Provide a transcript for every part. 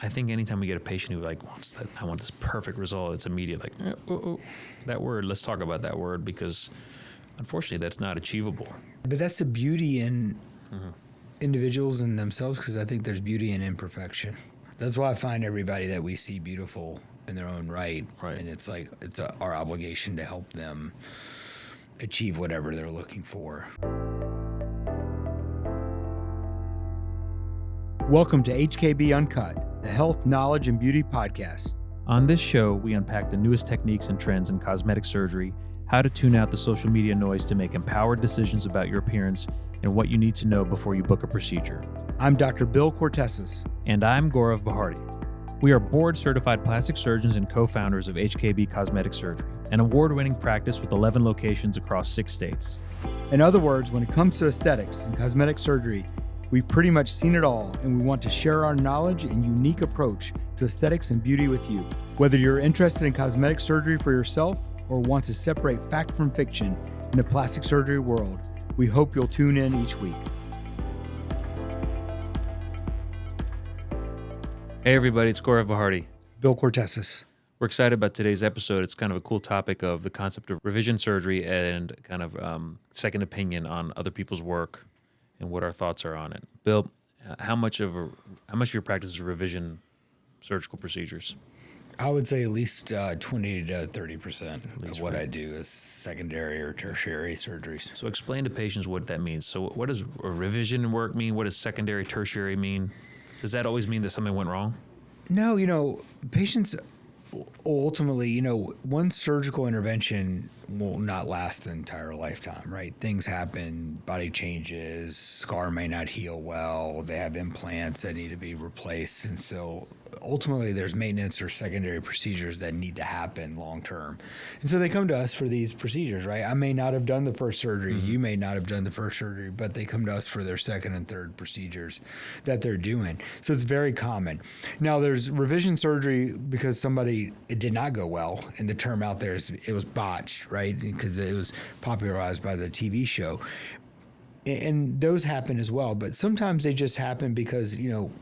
I think anytime we get a patient who wants that, I want this perfect result, it's immediate. That word, let's talk about that word, because unfortunately that's not achievable. But that's the beauty in individuals and themselves, because I think there's beauty in imperfection. That's why I find everybody that we see beautiful in their own right. And it's our obligation to help them achieve whatever they're looking for. Welcome to HKB Uncut, the health, knowledge, and beauty podcast. On this show, we unpack the newest techniques and trends in cosmetic surgery, how to tune out the social media noise to make empowered decisions about your appearance, and what you need to know before you book a procedure. I'm Dr. Bill Kortesis. And I'm Bharti. We are board-certified plastic surgeons and co-founders of HKB Cosmetic Surgery, an award-winning practice with 11 locations across 6 states. In other words, when it comes to aesthetics and cosmetic surgery, we've pretty much seen it all, and we want to share our knowledge and unique approach to aesthetics and beauty with you. Whether you're interested in cosmetic surgery for yourself or want to separate fact from fiction in the plastic surgery world, we hope you'll tune in each week. Hey everybody, it's Bharti. Bill Kortesis. We're excited about today's episode. It's kind of a cool topic of the concept of revision surgery and kind of second opinion on other people's work and what our thoughts are on it. Bill, how much of your practice is revision surgical procedures? I would say at least 20 to 30% of what I do is secondary or tertiary surgeries. So explain to patients what that means. So what does a revision work mean? What does secondary, tertiary mean? Does that always mean that something went wrong? No, patients ultimately, one surgical intervention will not last the entire lifetime, right? Things happen, body changes, scar may not heal well, they have implants that need to be replaced. And so ultimately there's maintenance or secondary procedures that need to happen long term. And so they come to us for these procedures, right? I may not have done the first surgery, you may not have done the first surgery, but they come to us for their second and third procedures that they're doing. So it's very common. Now there's revision surgery because it did not go well, and the term out there is it was botched, right? Because it was popularized by the TV show. And those happen as well, but sometimes they just happen because,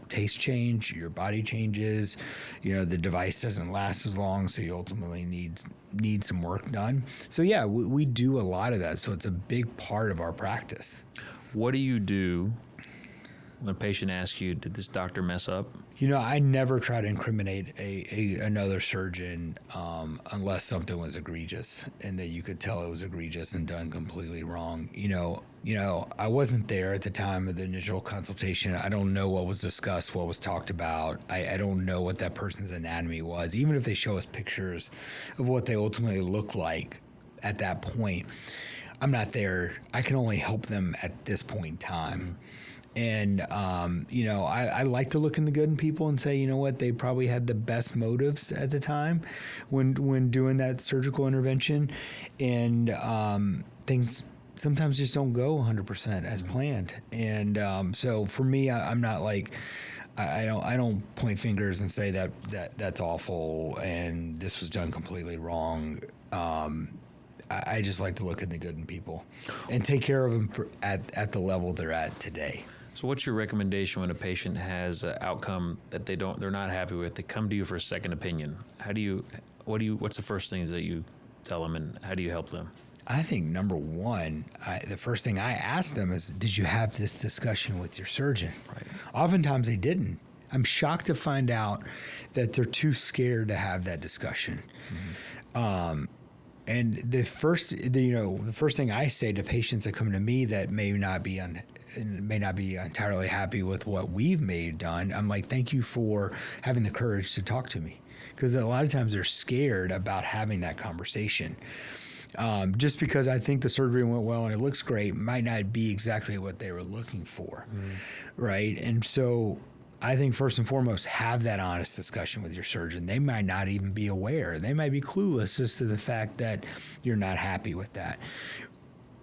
taste change, your body changes, the device doesn't last as long, so you ultimately need some work done. So yeah, we do a lot of that, so it's a big part of our practice. What do you do when a patient asks you, did this doctor mess up? I never try to incriminate another surgeon unless something was egregious and that you could tell it was egregious and done completely wrong. I wasn't there at the time of the initial consultation. I don't know what was discussed, what was talked about. I don't know what that person's anatomy was. Even if they show us pictures of what they ultimately look like at that point, I'm not there. I can only help them at this point in time. And, I like to look in the good in people and say, they probably had the best motives at the time when doing that surgical intervention. And things sometimes just don't go 100% as planned. And so for me, I'm not like, I don't point fingers and say that's awful and this was done completely wrong. I just like to look at the good in people and take care of them at the level they're at today. So what's your recommendation when a patient has an outcome that they're not happy with? They come to you for a second opinion. What's the first things that you tell them, and how do you help them? I think number one, the first thing I ask them is, did you have this discussion with your surgeon? Right. Oftentimes they didn't. I'm shocked to find out that they're too scared to have that discussion. Mm-hmm. And the first thing I say to patients that come to me that may not be entirely happy with what we've done, I'm like, thank you for having the courage to talk to me. Because a lot of times they're scared about having that conversation. Just because I think the surgery went well and it looks great might not be exactly what they were looking for, right? And so I think first and foremost, have that honest discussion with your surgeon. They might not even be aware. They might be clueless as to the fact that you're not happy with that.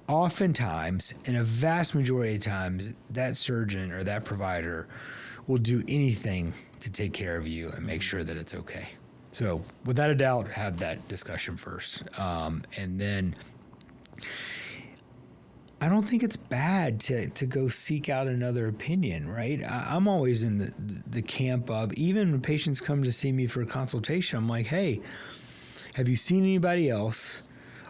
Oftentimes, and a vast majority of times, that surgeon or that provider will do anything to take care of you and make sure that it's okay. So without a doubt, have that discussion first. And then I don't think it's bad to go seek out another opinion, right? I'm always in the camp of, even when patients come to see me for a consultation, I'm like, hey, have you seen anybody else?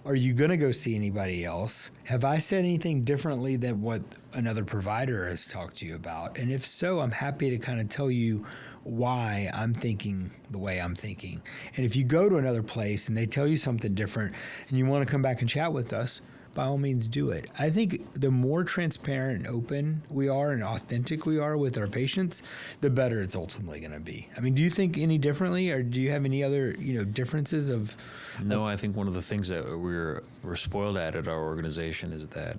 Are you going to go see anybody else? Have I said anything differently than what another provider has talked to you about? And if so, I'm happy to kind of tell you why I'm thinking the way I'm thinking. And if you go to another place and they tell you something different and you want to come back and chat with us, by all means do it. I think the more transparent and open we are and authentic we are with our patients, the better it's ultimately going to be. I mean, do you think any differently, or do you have any other, differences of? No, I think one of the things that we're spoiled at our organization is that,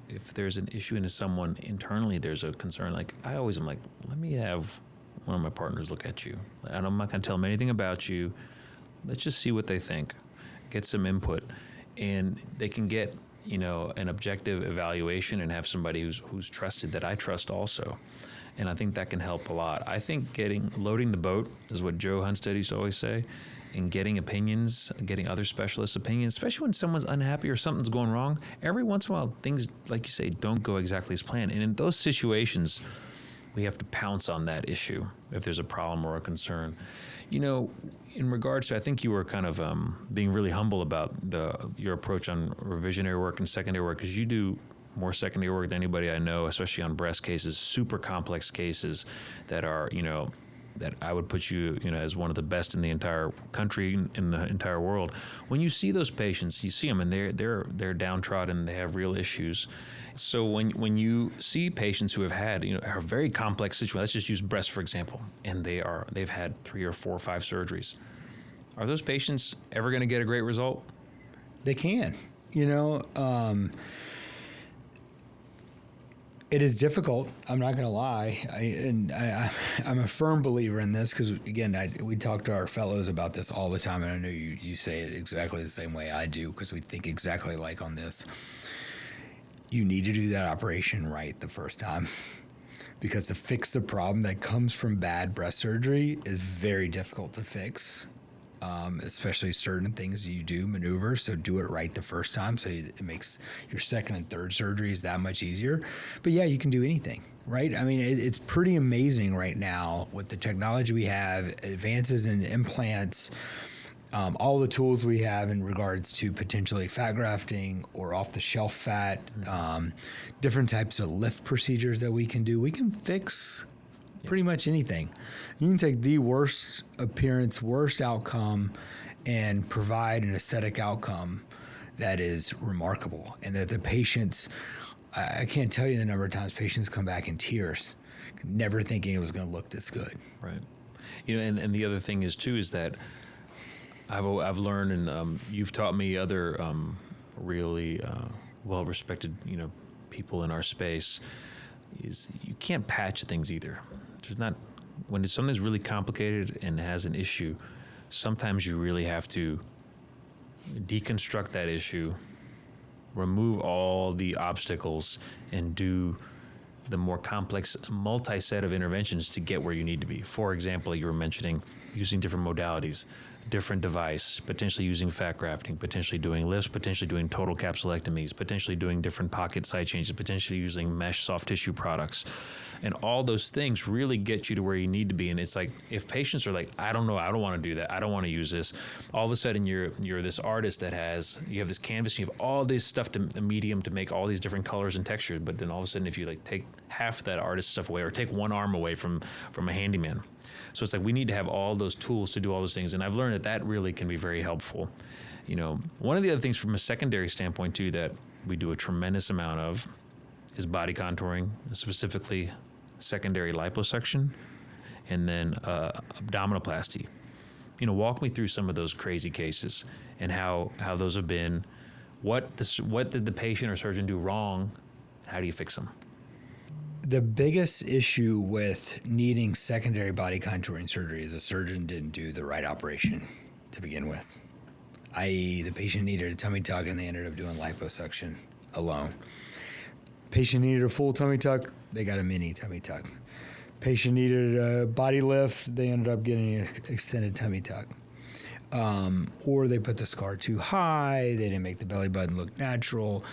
if there's an issue into someone internally, there's a concern. Like, I always am like, let me have one of my partners look at you. And I'm not going to tell them anything about you. Let's just see what they think, get some input, and they can get an objective evaluation and have somebody who's trusted, that I trust also. And I think that can help a lot. I think loading the boat is what Joe Hunstead used to always say, and getting opinions, getting other specialists' opinions, especially when someone's unhappy or something's going wrong. Every once in a while, things, like you say, don't go exactly as planned. And in those situations, we have to pounce on that issue if there's a problem or a concern. In regards to, I think you were kind of being really humble about your approach on revisionary work and secondary work, because you do more secondary work than anybody I know, especially on breast cases, super complex cases that are, that I would put you, as one of the best in the entire country, in the entire world. When you see those patients, you see them and they're downtrodden, they have real issues. So when you see patients who have had, a very complex situation, let's just use breast for example, and they've had 3 or 4 or 5 surgeries, are those patients ever going to get a great result? They can, it is difficult. I'm not going to lie. I'm a firm believer in this because, again, we talk to our fellows about this all the time, and I know you say it exactly the same way I do because we think exactly like on this. You need to do that operation right the first time, because to fix the problem that comes from bad breast surgery is very difficult to fix. Especially certain things you do maneuver, so do it right the first time, so it makes your second and third surgeries that much easier. But yeah, you can do anything, right? I mean, it's pretty amazing right now with the technology we have, advances in implants, all the tools we have in regards to potentially fat grafting or off-the-shelf fat, different types of lift procedures that we can do. We can fix pretty much anything. You can take the worst appearance, worst outcome, and provide an aesthetic outcome that is remarkable. And that the patients, I can't tell you the number of times patients come back in tears, never thinking it was going to look this good. Right. And the other thing is too, is that I've learned, and you've taught me other really well-respected, people in our space, is you can't patch things either. There's not, when something's really complicated and has an issue, sometimes you really have to deconstruct that issue, remove all the obstacles, and do the more complex multi-set of interventions to get where you need to be. For example, you were mentioning using different modalities, different device, potentially using fat grafting, potentially doing lifts, potentially doing total capsulectomies, potentially doing different pocket site changes, potentially using mesh soft tissue products. And all those things really get you to where you need to be. And it's like, if patients are like, I don't know, I don't want to do that, I don't want to use this, all of a sudden you're this artist that you have this canvas, you have all this stuff, a medium to make all these different colors and textures, but then all of a sudden if you take half that artist stuff away, or take one arm away from a handyman. So it's like, we need to have all those tools to do all those things. And I've learned that really can be very helpful. One of the other things from a secondary standpoint too, that we do a tremendous amount of is body contouring, specifically secondary liposuction, and then abdominoplasty. Walk me through some of those crazy cases and how those have been. What did the patient or surgeon do wrong? How do you fix them? The biggest issue with needing secondary body contouring surgery is a surgeon didn't do the right operation to begin with, i.e. the patient needed a tummy tuck and they ended up doing liposuction alone. Patient needed a full tummy tuck, they got a mini tummy tuck. Patient needed a body lift, they ended up getting an extended tummy tuck. Or they put the scar too high, they didn't make the belly button look natural.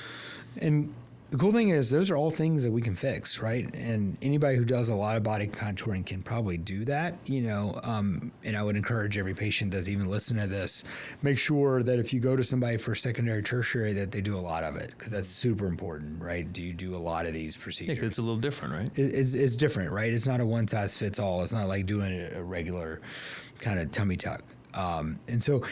And The cool thing is those are all things that we can fix, right? And anybody who does a lot of body contouring can probably do that, and I would encourage every patient that's even listening to this, make sure that if you go to somebody for secondary, tertiary, that they do a lot of it, because that's super important, right? Do you do a lot of these procedures? Yeah, 'cause it's a little different, right? It's different, right? It's not a one size fits all. It's not like doing a regular kind of tummy tuck. And so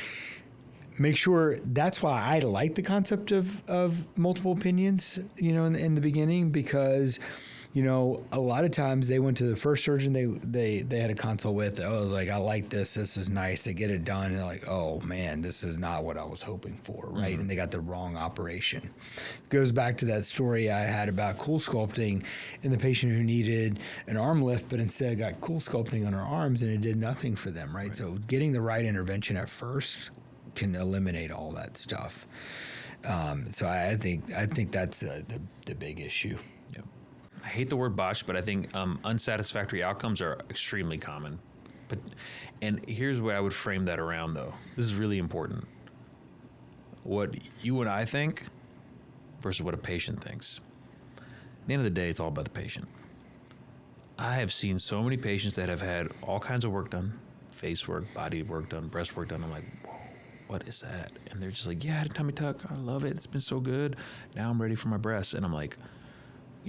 make sure, that's why I like the concept of multiple opinions, in the beginning, because, a lot of times they went to the first surgeon they had a consult with. I was like, I like this. This is nice. They get it done. And they're like, oh man, this is not what I was hoping for. Right. And they got the wrong operation. Goes back to that story I had about cool sculpting and the patient who needed an arm lift, but instead got cool sculpting on her arms and it did nothing for them. Right. So getting the right intervention at first can eliminate all that stuff. So I think that's the big issue. Yep. I hate the word botched, but I think unsatisfactory outcomes are extremely common. And here's where I would frame that around, though. This is really important. What you and I think versus what a patient thinks. At the end of the day, it's all about the patient. I have seen so many patients that have had all kinds of work done, face work, body work done, breast work done. I'm like, whoa, what is that? And they're just like, yeah, I had a tummy tuck. I love it. It's been so good. Now I'm ready for my breasts. And I'm like,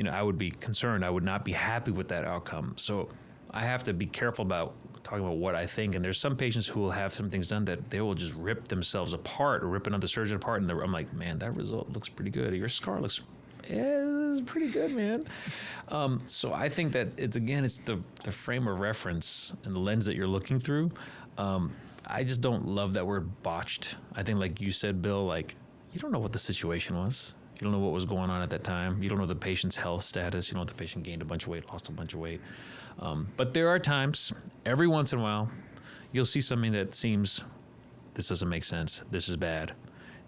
I would be concerned. I would not be happy with that outcome. So I have to be careful about talking about what I think. And there's some patients who will have some things done that they will just rip themselves apart or rip another surgeon apart. And I'm like, man, that result looks pretty good. Your scar looks it's pretty good, man. So I think that it's the frame of reference and the lens that you're looking through. I just don't love that word botched. I think, like you said, Bill, like, you don't know what the situation was. You don't know what was going on at that time. You don't know the patient's health status. You don't know if the patient gained a bunch of weight, lost a bunch of weight. But there are times, every once in a while, you'll see something that seems, this doesn't make sense. This is bad.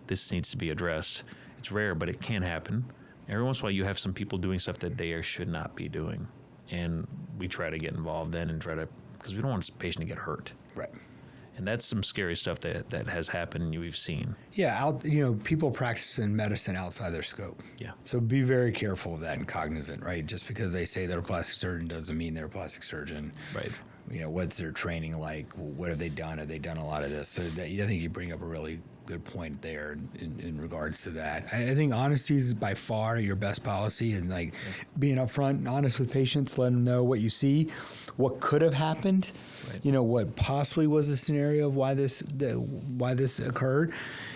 This needs to be addressed. It's rare, but it can happen. Every once in a while, you have some people doing stuff that they should not be doing. And we try to get involved then and because we don't want the patient to get hurt. Right. And that's some scary stuff that has happened and we've seen. Yeah, people practicing medicine outside their scope. Yeah. So be very careful of that and cognizant, right? Just because they say they're a plastic surgeon doesn't mean they're a plastic surgeon. Right. What's their training like? What have they done? Have they done a lot of this? So I think you bring up a really good point there in regards to that. I think honesty is by far your best policy, and being upfront and honest with patients, let them know what you see, what could have happened, right. What possibly was the scenario of why this occurred,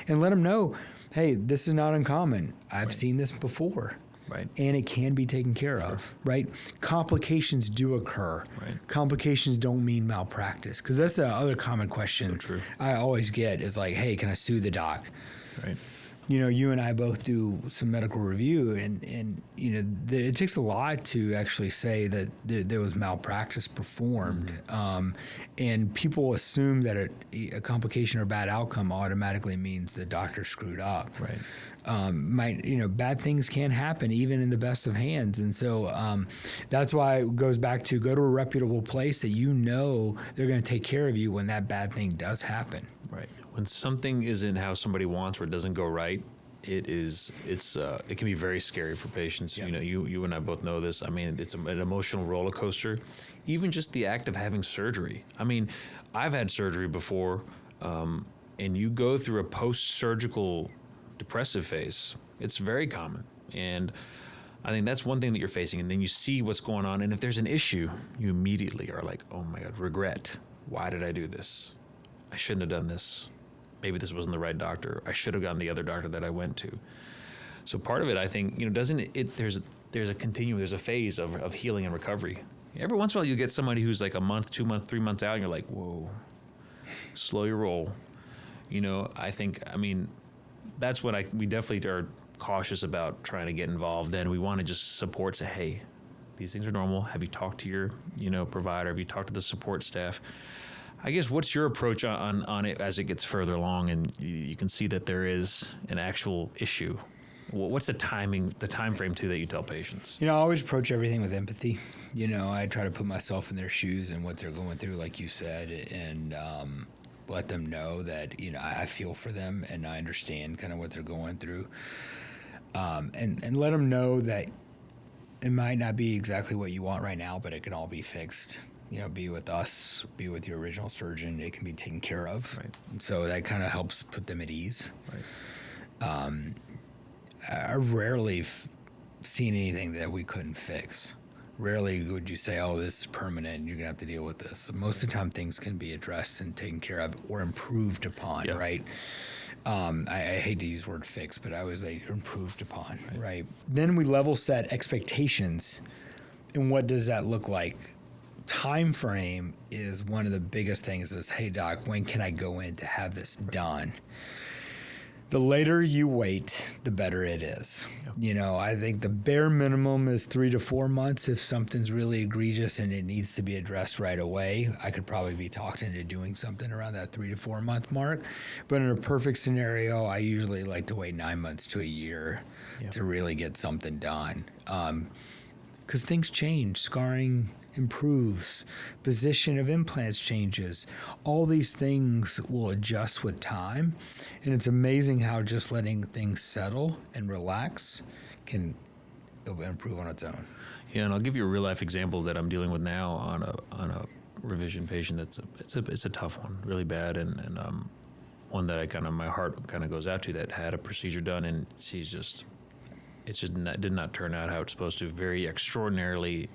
and let them know, hey, this is not uncommon. I've seen this before. Right. And it can be taken care of, right? Complications do occur. Right. Complications don't mean malpractice, because that's the other common question So true. I always get is like, hey, can I sue the doc? Right. You and I both do some medical review, and it takes a lot to actually say that there was malpractice performed, and people assume that a complication or bad outcome automatically means the doctor screwed up. Right. Bad things can happen even in the best of hands, and so that's why it goes back to go to a reputable place that they're going to take care of you when that bad thing does happen. Right. When something isn't how somebody wants or it doesn't go right, it can be very scary for patients. Yeah. You and I both know this. I mean, it's an emotional roller coaster. Even just the act of having surgery. I mean, I've had surgery before, and you go through a post-surgical depressive phase. It's very common. And I think that's one thing that you're facing. And then you see what's going on. And if there's an issue, you immediately are like, oh my God, regret. Why did I do this? I shouldn't have done this. Maybe this wasn't the right doctor. I should have gone the other doctor that I went to. So part of it, I think, there's a phase of healing and recovery. Every once in a while you get somebody who's like a month, 2 months, 3 months out, and you're like, whoa, slow your roll. That's when we definitely are cautious about trying to get involved. Then we want to just support, say, hey, these things are normal. Have you talked to your, provider? Have you talked to the support staff? I guess what's your approach on it as it gets further along and you can see that there is an actual issue? What's the time frame too that you tell patients? I always approach everything with empathy. I try to put myself in their shoes and what they're going through, like you said, and let them know that I feel for them and I understand kind of what they're going through. and let them know that it might not be exactly what you want right now, but it can all be fixed. Be with us, be with your original surgeon. It can be taken care of. Right. So that kind of helps put them at ease. Right. I've rarely seen anything that we couldn't fix. Rarely would you say, oh, this is permanent and you're going to have to deal with this. Most of the time, things can be addressed and taken care of or improved upon, Yeah. right? I hate to use the word fix, but I was like improved upon, right? Then we level set expectations. And what does that look like? Time frame is one of the biggest things is, hey, doc, when can I go in to have this done? The later you wait, the better it is. Yep. I think the bare minimum is 3 to 4 months. If something's really egregious and it needs to be addressed right away, I could probably be talked into doing something around that 3 to 4 month mark. But in a perfect scenario, I usually like to wait 9 months to a year to really get something done. Because things change. Scarring improves, position of implants changes. All these things will adjust with time, and it's amazing how just letting things settle and relax can improve on its own. Yeah, and I'll give you a real life example that I'm dealing with now on a revision patient. It's a tough one, really bad, and one that my heart kind of goes out to, that had a procedure done, and did not turn out how it's supposed to. Very extraordinarily.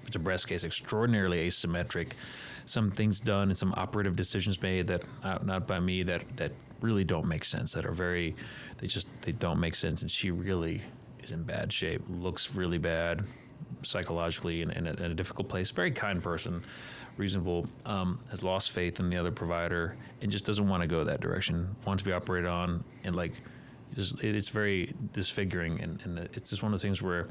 It's a breast case, extraordinarily asymmetric. Some things done and some operative decisions made that not by me that really don't make sense. That are they don't make sense. And she really is in bad shape. Looks really bad psychologically and in a difficult place. Very kind person, reasonable. Has lost faith in the other provider and just doesn't want to go that direction. Wants to be operated on and it's very disfiguring and it's just one of those things where.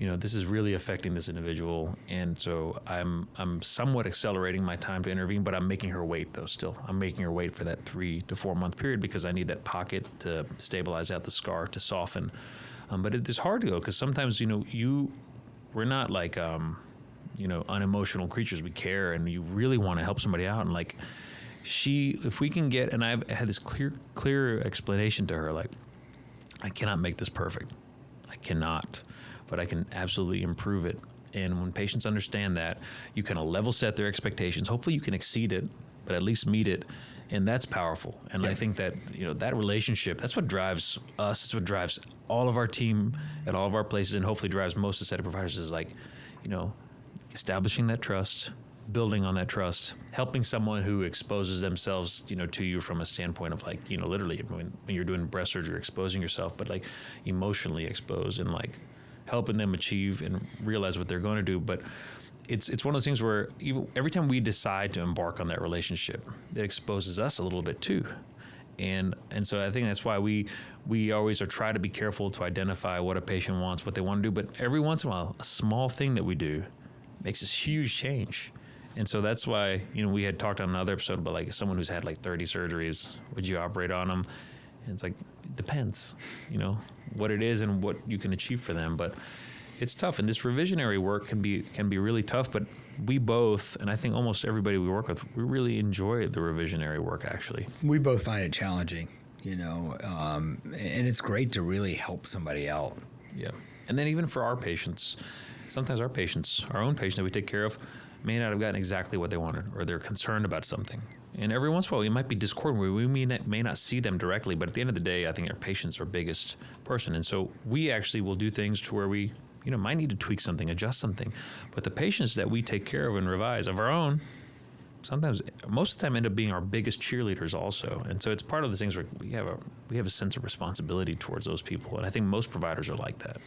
This is really affecting this individual, and so I'm somewhat accelerating my time to intervene, but I'm making her wait though. Still, I'm making her wait for that 3 to 4 month period because I need that pocket to stabilize out the scar to soften. But it is hard to go because sometimes we're not like unemotional creatures. We care, and you really want to help somebody out, and if we can get, and I've had this clear explanation to her, I cannot make this perfect. I cannot. But I can absolutely improve it. And when patients understand that, you kind of level set their expectations. Hopefully you can exceed it, but at least meet it. And that's powerful. And I think that, that relationship, that's what drives us. It's what drives all of our team at all of our places and hopefully drives most of the set of providers is establishing that trust, building on that trust, helping someone who exposes themselves, to you from a standpoint of literally when you're doing breast surgery, you're exposing yourself, but emotionally exposed and helping them achieve and realize what they're going to do. But it's one of those things where every time we decide to embark on that relationship, it exposes us a little bit too. And so I think that's why we always try to be careful to identify what a patient wants, what they want to do. But every once in a while, a small thing that we do makes this huge change. And so that's why, we had talked on another episode about someone who's had 30 surgeries, would you operate on them? And it's it depends, what it is and what you can achieve for them. But it's tough. And this revisionary work can be really tough. But we both, and I think almost everybody we work with, we really enjoy the revisionary work, actually. We both find it challenging, and it's great to really help somebody out. Yeah. And then even for our patients, sometimes our own patient that we take care of, may not have gotten exactly what they wanted, or they're concerned about something. And every once in a while, we might be discordant where we may not see them directly, but at the end of the day, I think our patient's our biggest person. And so we actually will do things to where we, might need to tweak something, adjust something. But the patients that we take care of and revise of our own, sometimes, most of the time, end up being our biggest cheerleaders also. And so it's part of the things where we have a sense of responsibility towards those people. And I think most providers are like that.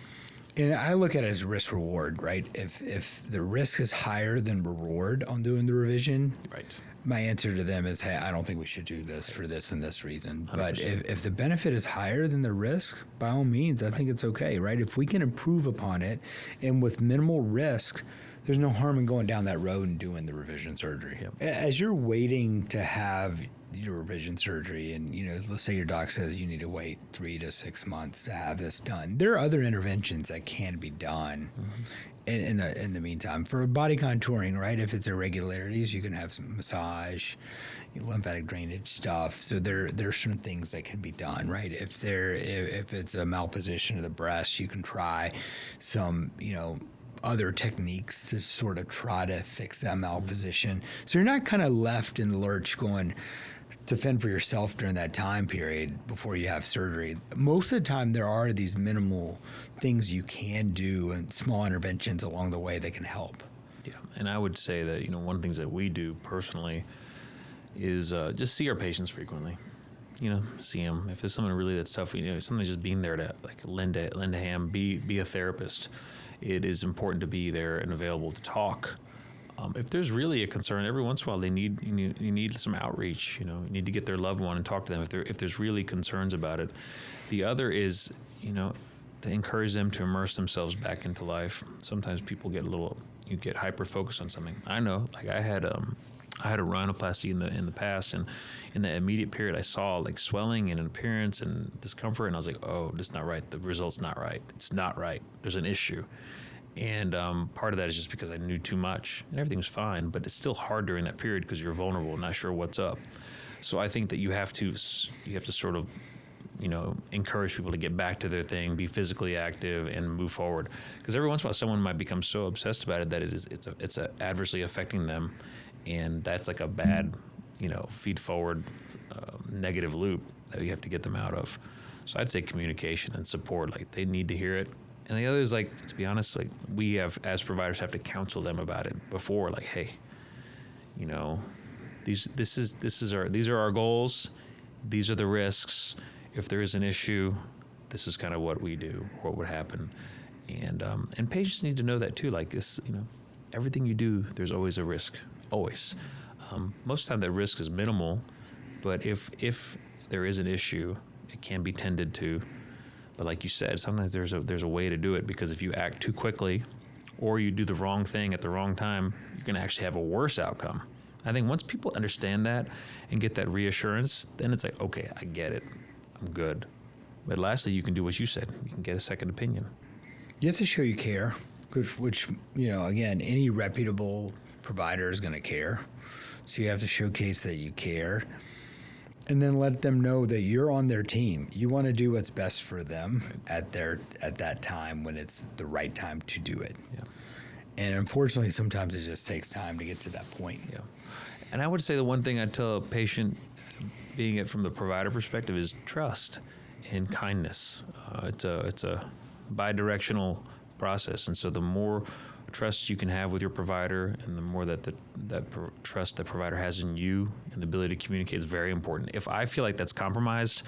And I look at it as risk reward, right? If the risk is higher than reward on doing the revision, right, my answer to them is, hey, I don't think we should do this for this and this reason. 100%. But if the benefit is higher than the risk, by all means, I think it's okay, right? If we can improve upon it and with minimal risk, there's no harm in going down that road and doing the revision surgery. Yep. As you're waiting to have your revision surgery and, let's say your doc says you need to wait 3 to 6 months to have this done. There are other interventions that can be done. Mm-hmm. in the meantime, for body contouring, right? If it's irregularities, you can have some massage, lymphatic drainage stuff. So there's certain things that can be done, right? If it's a malposition of the breast, you can try some, other techniques to sort of try to fix that malposition. So you're not kind of left in the lurch going to fend for yourself during that time period before you have surgery. Most of the time, there are these minimal things you can do and small interventions along the way that can help. Yeah, and I would say that, one of the things that we do personally is just see our patients frequently. See them. If there's something really that's tough, sometimes just being there to lend a hand, be a therapist. It is important to be there and available to talk. If there's really a concern, every once in a while you need some outreach. You need to get their loved one and talk to them if there's really concerns about it. The other is to encourage them to immerse themselves back into life. Sometimes people get hyper focused on something. I know, I had a rhinoplasty in the past, and in the immediate period I saw swelling and an appearance and discomfort, and I was like, oh, this is not right. The result's not right. It's not right. There's an issue. And part of that is just because I knew too much, and everything was fine, but it's still hard during that period because you're vulnerable, not sure what's up. So I think that you have to sort of, encourage people to get back to their thing, be physically active, and move forward. Because every once in a while, someone might become so obsessed about it that it's adversely affecting them, and that's like a bad, feed forward negative loop that you have to get them out of. So I'd say communication and support. They need to hear it. And the other is to be honest, we have, as providers, have to counsel them about it before, hey, these are our goals. These are the risks. If there is an issue, this is kind of what we do, what would happen. And patients need to know that too. This, everything you do, there's always a risk, always. Most of the time that risk is minimal, but if there is an issue, it can be tended to. But like you said, sometimes there's a way to do it, because if you act too quickly or you do the wrong thing at the wrong time, you're going to actually have a worse outcome. I think once people understand that and get that reassurance, then it's okay, I get it. I'm good. But lastly, you can do what you said. You can get a second opinion. You have to show you care, which again, any reputable provider is going to care. So you have to showcase that you care. And then let them know that you're on their team. You want to do what's best for them at that time when it's the right time to do it. Yeah. And unfortunately, sometimes it just takes time to get to that point. Yeah. And I would say the one thing I'd tell a patient, being it from the provider perspective, is trust and kindness. It's a bi-directional process, and so the more trust you can have with your provider, and the more that trust the provider has in you and the ability to communicate is very important. If I feel like that's compromised,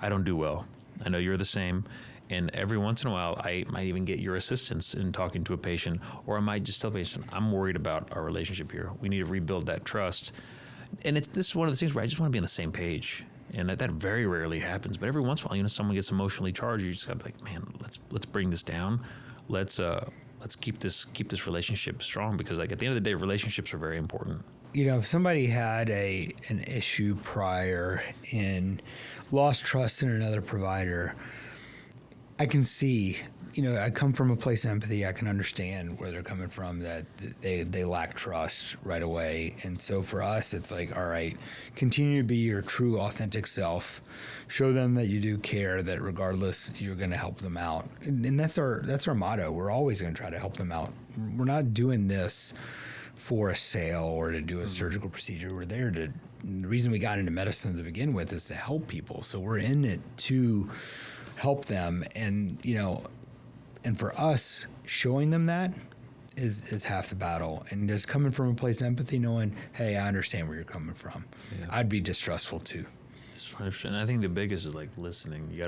I don't do well. I know you're the same. And every once in a while, I might even get your assistance in talking to a patient, or I might just tell the patient, I'm worried about our relationship here. We need to rebuild that trust. And this is one of the things where I just want to be on the same page. And that very rarely happens. But every once in a while, someone gets emotionally charged. You just got to be man, let's bring this down. Let's keep this relationship strong, because at the end of the day, relationships are very important. If somebody had an issue prior and lost trust in another provider, I can see, I come from a place of empathy. I can understand where they're coming from, that they lack trust right away. And so for us, it's all right, continue to be your true, authentic self. Show them that you do care, that regardless, you're going to help them out. And that's our motto. We're always going to try to help them out. We're not doing this for a sale or to do a surgical procedure. We're there the reason we got into medicine to begin with is to help people. So we're in it to help them, and and for us, showing them that is half the battle. And just coming from a place of empathy, knowing, hey, I understand where you're coming from. Yeah. I'd be distrustful too. And I think the biggest is listening. You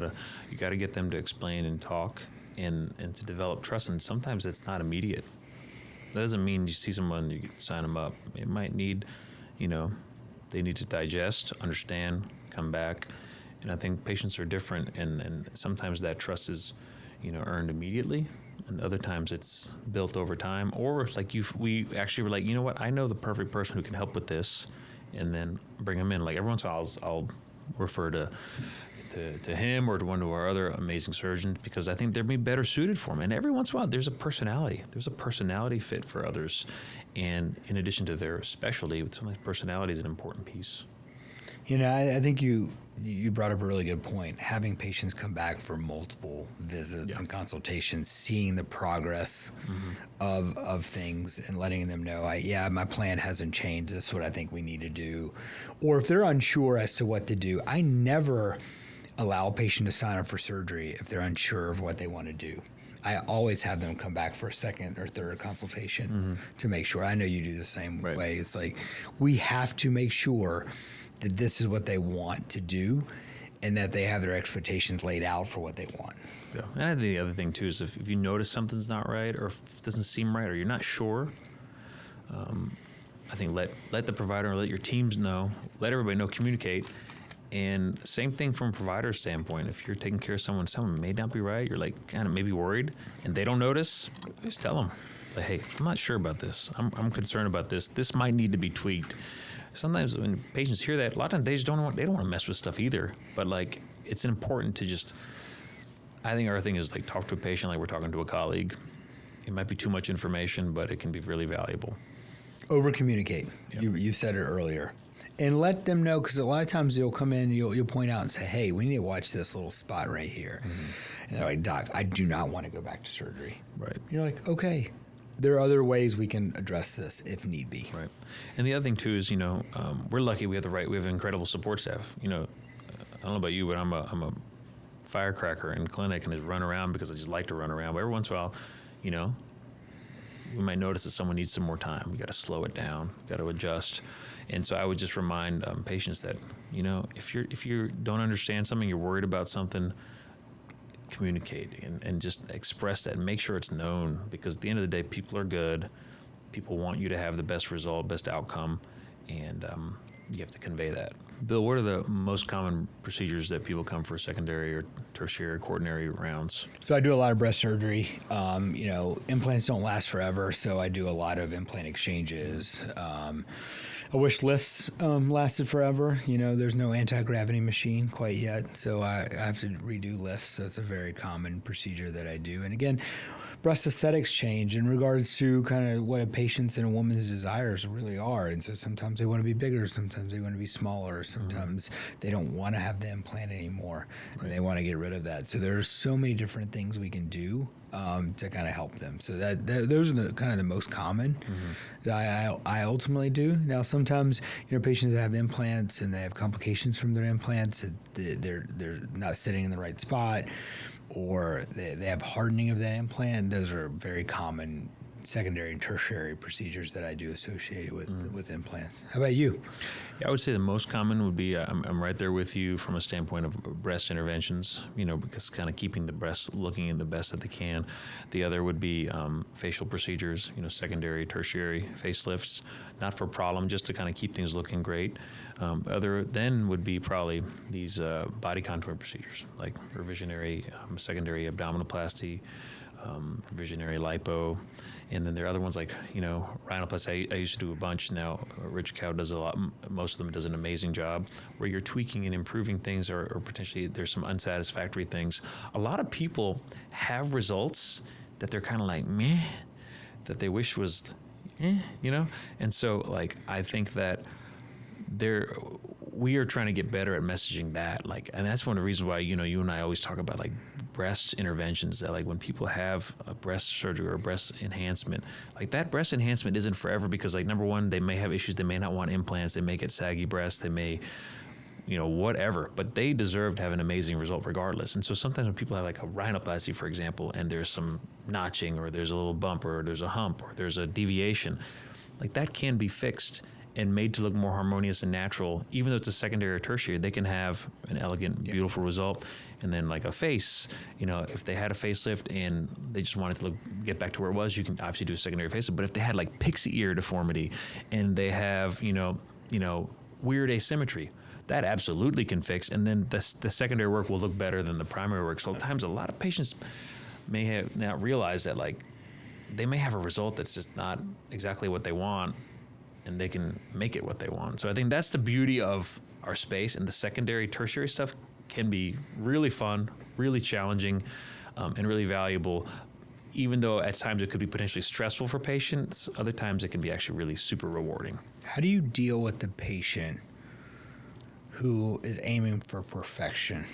gotta get them to explain and talk, and to develop trust. And sometimes it's not immediate. That doesn't mean you see someone, you sign them up. It might need, they need to digest, understand, come back. And I think patients are different, and sometimes that trust is, earned immediately, and other times it's built over time. Or we actually were you know what, I know the perfect person who can help with this, and then bring them in. Every once in a while, I'll refer to to him or to one of our other amazing surgeons, because I think they'd be better suited for him. And every once in a while, there's a personality fit for others. And in addition to their specialty, sometimes personality is an important piece. You know, I think you brought up a really good point. Having patients come back for multiple visits and consultations, seeing the progress of things and letting them know, my plan hasn't changed. This is what I think we need to do. Or if they're unsure as to what to do, I never allow a patient to sign up for surgery if they're unsure of what they want to do. I always have them come back for a second or third consultation to make sure. I know you do the same way. It's like we have to make sure that this is what they want to do and that they have their expectations laid out for what they want. Yeah. And I think the other thing, too, is if you notice something's not right or if it doesn't seem right or you're not sure, I think let the provider or let your teams know, let everybody know, communicate. And same thing from a provider standpoint. If you're taking care of someone may not be right, you're like kind of maybe worried, and they don't notice, just tell them, like, hey, I'm not sure about this. I'm concerned about this. This might need to be tweaked. Sometimes when patients hear that, a lot of times they don't want to mess with stuff either. But like, it's important to just, I think our thing is like talk to a patient like we're talking to a colleague. It might be too much information, but it can be really valuable. Over communicate. Yep. You said it earlier. And let them know, because a lot of times you'll come in, you'll point out and say, hey, we need to watch this little spot right here. And they're like, Doc, I do not want to go back to surgery. Right. You're like, okay, there are other ways we can address this if need be. Right. And the other thing too is, we're lucky we have an incredible support staff. I don't know about you, but I'm a firecracker in clinic and just run around because I just like to run around. But every once in a while, we might notice that someone needs some more time. You got to slow it down. You got to adjust. And so I would just remind patients that, if you don't understand something, you're worried about something, communicate and just express that and make sure it's known, because at the end of the day, people are good. People want you to have the best result, best outcome, and you have to convey that. Bill, what are the most common procedures that people come for secondary or tertiary or quaternary rounds? So I do a lot of breast surgery. Implants don't last forever, so I do a lot of implant exchanges. I wish lifts lasted forever. There's no anti-gravity machine quite yet, so I have to redo lifts. So it's a very common procedure that I do. And again, breast aesthetics change in regards to kind of what a patient's and a woman's desires really are. And so sometimes they want to be bigger, sometimes they want to be smaller, sometimes they don't want to have the implant anymore, and they want to get rid of that. So there are so many different things we can do to kind of help them. So those are the kind of the most common that I ultimately do. Now, sometimes patients that have implants and they have complications from their implants, they're not sitting in the right spot, or they have hardening of that implant. Those are very common secondary and tertiary procedures that I do associated with implants. How about you? Yeah, I would say the most common would be, I'm right there with you from a standpoint of breast interventions, because kind of keeping the breasts looking the best that they can. The other would be facial procedures, secondary, tertiary facelifts, not for problem, just to kind of keep things looking great. Other then would be probably these body contouring procedures, like revisionary, secondary abdominoplasty, revisionary lipo. And then there are other ones like, rhinoplasty. I used to do a bunch. Now Rich Cow does a lot. Most of them does an amazing job where you're tweaking and improving things, or potentially there's some unsatisfactory things. A lot of people have results that they're kind of like, meh, that they wish was, And so, I think that we are trying to get better at messaging that, and that's one of the reasons why, you and I always talk about breast interventions, that when people have a breast surgery or a breast enhancement, that breast enhancement isn't forever, because number one, they may have issues. They may not want implants. They may get saggy breasts. They may, whatever, but they deserve to have an amazing result regardless. And so sometimes when people have a rhinoplasty, for example, and there's some notching, or there's a little bump, or there's a hump, or there's a deviation, that can be fixed and made to look more harmonious and natural. Even though it's a secondary or tertiary, they can have an elegant, beautiful result. And then a face, if they had a facelift and they just wanted to get back to where it was, you can obviously do a secondary facelift. But if they had pixie ear deformity and they have, weird asymmetry, that absolutely can fix. And then the secondary work will look better than the primary work. So at times, a lot of patients may have not realized that they may have a result that's just not exactly what they want, and they can make it what they want. So I think that's the beauty of our space, and the secondary, tertiary stuff can be really fun, really challenging, and really valuable. Even though at times it could be potentially stressful for patients, other times it can be actually really super rewarding. How do you deal with the patient who is aiming for perfection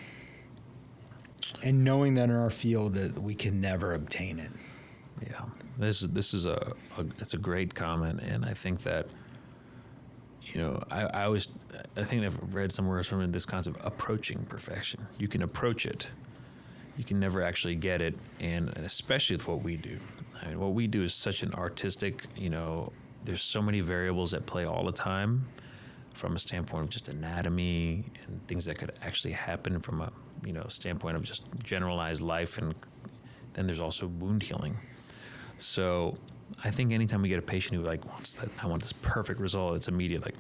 and knowing that in our field that we can never obtain it? Yeah, this is it's a great comment, and I think that, you know, I think I've read somewhere from this concept of approaching perfection. You can approach it, you can never actually get it, and especially with what we do. I mean, what we do is such an artistic, you know, there's so many variables at play all the time from a standpoint of just anatomy and things that could actually happen from a, you know, standpoint of just generalized life, and then there's also wound healing. So I think anytime we get a patient who like wants that, I want this perfect result, it's immediate, like,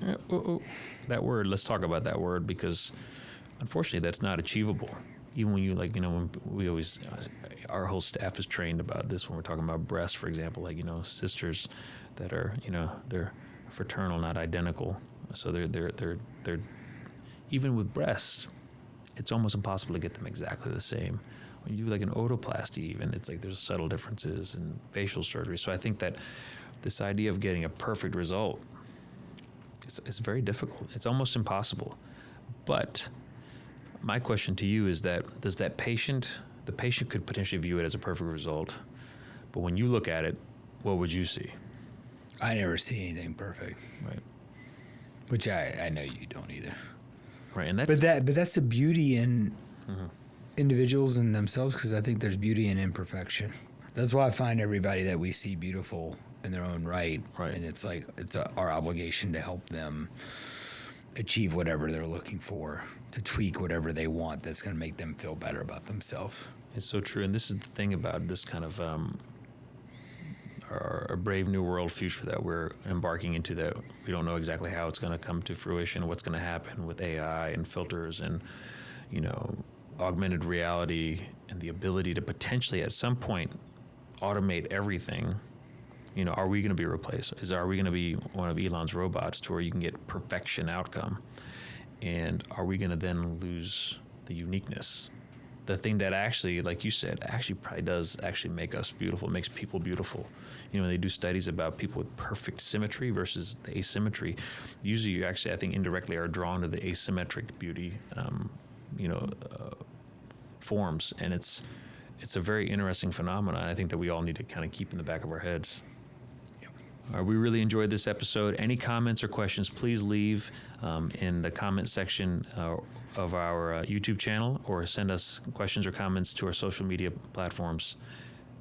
that word, let's talk about that word, because unfortunately that's not achievable. Even when you, like, you know, when we always, our whole staff is trained about this when we're talking about breast, for example, like, you know, sisters that are, you know, they're fraternal, not identical. So they're even with breasts, it's almost impossible to get them exactly the same. When you do like an otoplasty, even, it's like there's subtle differences in facial surgery. So I think that this idea of getting a perfect result is very difficult. It's almost impossible. But my question to you is that does the patient could potentially view it as a perfect result, but when you look at it, what would you see? I never see anything perfect. Right. Which I know you don't either. Right, and that's but that's the beauty in individuals and themselves, because I think there's beauty in imperfection. That's why I find everybody that we see beautiful in their own right. And it's like our obligation to help them achieve whatever they're looking for, to tweak whatever they want that's going to make them feel better about themselves. It's so true, and this is the thing about this kind of our brave new world future that we're embarking into, that we don't know exactly how it's going to come to fruition, what's going to happen with AI and filters and, you know, augmented reality and the ability to potentially at some point automate everything. You know, are we going to be replaced? Are we going to be one of Elon's robots to where you can get perfection outcome? And are we going to then lose the uniqueness? The thing that actually, like you said, actually probably does actually make us beautiful, makes people beautiful. You know, when they do studies about people with perfect symmetry versus the asymmetry, usually you actually, I think, indirectly are drawn to the asymmetric beauty, forms. And it's a very interesting phenomenon. I think that we all need to kind of keep in the back of our heads. We really enjoyed this episode. Any comments or questions, please leave in the comment section of our YouTube channel, or send us questions or comments to our social media platforms.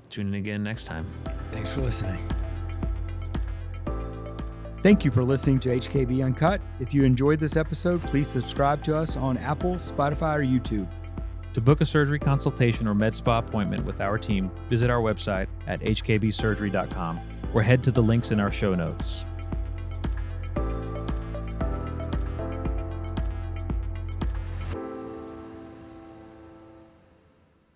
Tune in again next time. Thanks for listening. Thank you for listening to HKB Uncut. If you enjoyed this episode, please subscribe to us on Apple, Spotify, or YouTube. To book a surgery consultation or med spa appointment with our team, visit our website at hkbsurgery.com or head to the links in our show notes.